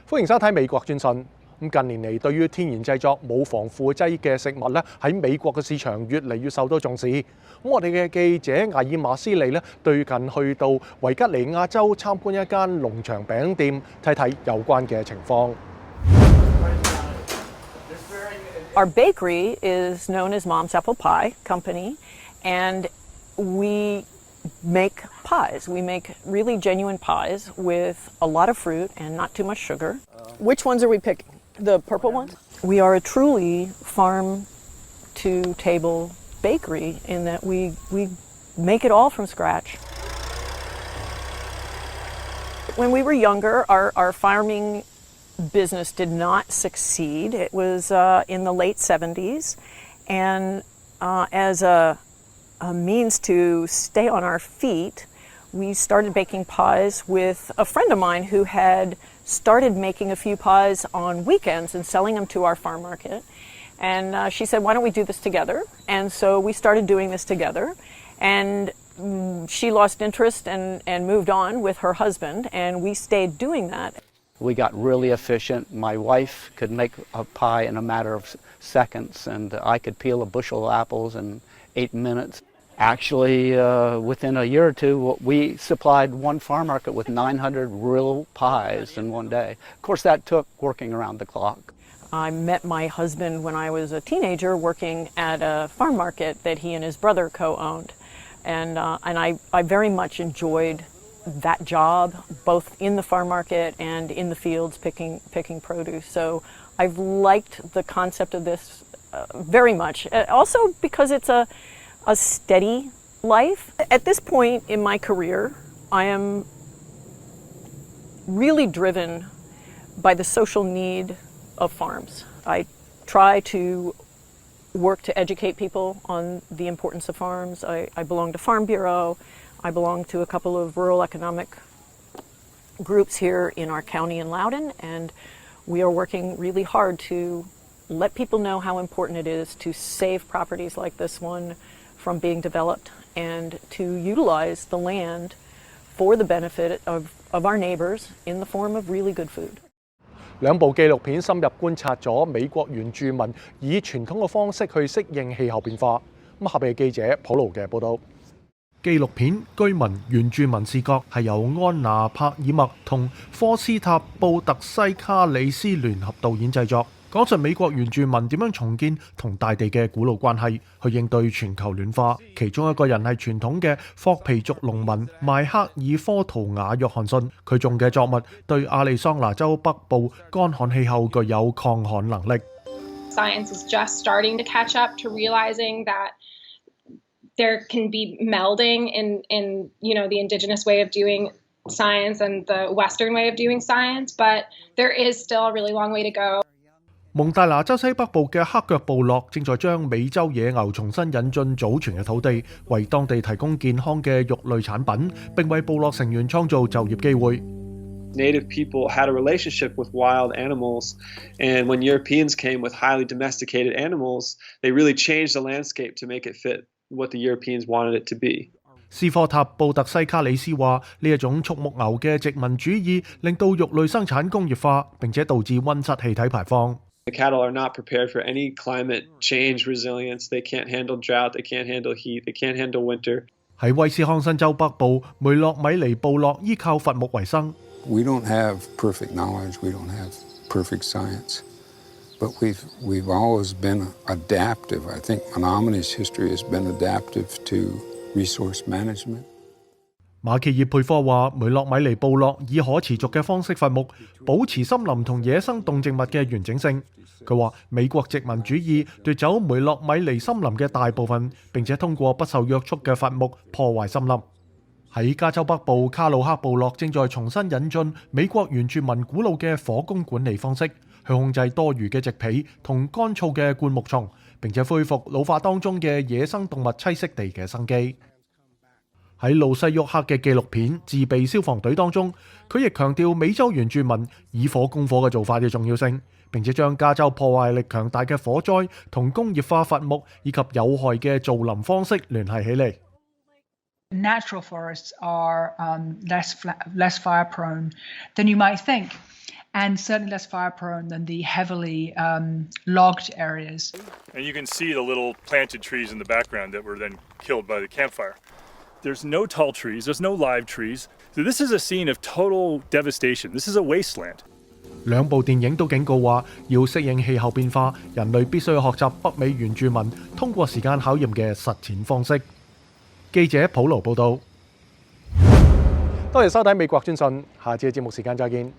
歡迎收睇美國專訊。近年嚟，對於天然製作冇防腐劑嘅食物咧，喺美國嘅市場越嚟越受到重視。我哋嘅記者埃爾馬斯利咧，最近去到維吉尼亞州參觀一間農場餅店，睇睇有關嘅情況。Our bakery is known as Mom's Apple Pie Company, and we make pies. We make really genuine pies with a lot of fruit and not too much sugar. Which ones are we picking? The purple ones? We are a truly farm-to-table bakery in that we make it all from scratch. When we were younger, our farming business did not succeed. It was in the late 70s, and as a means to stay on our feet, we started baking pies with a friend of mine who had started making a few pies on weekends and selling them to our farm market. And she said, why don't we do this together? And so we started doing this together. And she lost interest and moved on with her husband, and we stayed doing that. We got really efficient. My wife could make a pie in a matter of seconds, and I could peel a bushel of apples in 8 minutes. Actually, within a year or two, we supplied one farm market with 900 real pies in one day. Of course, that took working around the clock. I met my husband when I was a teenager working at a farm market that he and his brother co-owned. And I very much enjoyed that job, both in the farm market and in the fields picking produce. So I've liked the concept of this very much. Also because it's a steady life. At this point in my career, I am really driven by the social need of farms. I try to work to educate people on the importance of farms. I belong to Farm Bureau. I belong to a couple of rural economic groups here in our county in Loudoun, and we are working really hard to let people know how important it is to save properties like this one from being developed and to utilize the land for the benefit of our neighbors in the form of really good food. 兩部紀錄片深入觀察咗美國原住民以傳統嘅方式去適應氣候變化。下邊係記者普勞嘅報導。紀錄片《居民原住民視角》係由安娜帕爾默同科斯塔布特西卡里斯聯合導演製作，講述美國原住民點樣重建同大地嘅古老關係，去應對全球暖化。其中一個人係傳統嘅霍皮族農民邁克爾科圖瓦約翰遜，佢種嘅作物對亞利桑那州北部乾旱氣候具有抗旱能力。Science is just starting to catch up to realizing that there can be melding in the indigenous way of doing science and the Western way of doing science, but there is still a really long way to go. 蒙大拿州西北部嘅黑腳部落正在將美洲野牛重新引進祖傳嘅土地，為當地提供健康嘅肉類產品，並為部落成員創造就業機會。Native people had a relationship with wild animals, and when Europeans came with highly domesticated animals, they really changed the landscape to make it fit what the Europeans wanted it to be. 斯科塔布特西卡里斯話：呢一種畜牧牛嘅殖民主義令到肉類生產工業化，並且導致溫室氣體排放。The cattle are not prepared for any climate change resilience. They can't handle drought. They can't handle heat. They can't handle winter. 喺威斯康辛州北部，梅洛米尼部落依靠伐木為生。We don't have perfect knowledge. We don't have perfect science. But we've always been adaptive. I think Menominey's history has been adaptive to resource management. 馬歇爾佩科話：梅洛米尼部落以可持續嘅方式伐木，保持森林同野生動植物嘅完整性。佢話：美國殖民主義奪走梅洛米尼森林嘅大部分，並且通過不受約束嘅伐木破壞森林。喺加州北部卡魯克部落正在重新引進美國原住民古老嘅火攻管理方式，去控制多餘嘅植被同乾燥嘅灌木叢，並且恢復老化當中嘅野生動物棲息地嘅生機。喺路西沃克嘅紀錄片《自備消防隊》當中，佢亦強調美洲原住民以火攻火嘅做法嘅重要性，並且將加州破壞力強大嘅火災同工業化伐木以及有害嘅造林方式聯繫起嚟。Natural forests are less fire prone than you might think, and certainly less fire prone than the heavily logged areas. And you can see the little planted trees in the background that were then killed by the campfire. There's no tall trees, there's no live trees. So this is a scene of total devastation. This is a wasteland. 兩部電影都警告話，要適應氣候變化，人類必須要學習北美原住民通過時間考驗嘅實踐方式。記者普勞報道。多謝收睇美國專訊，下次嘅節目時間再見。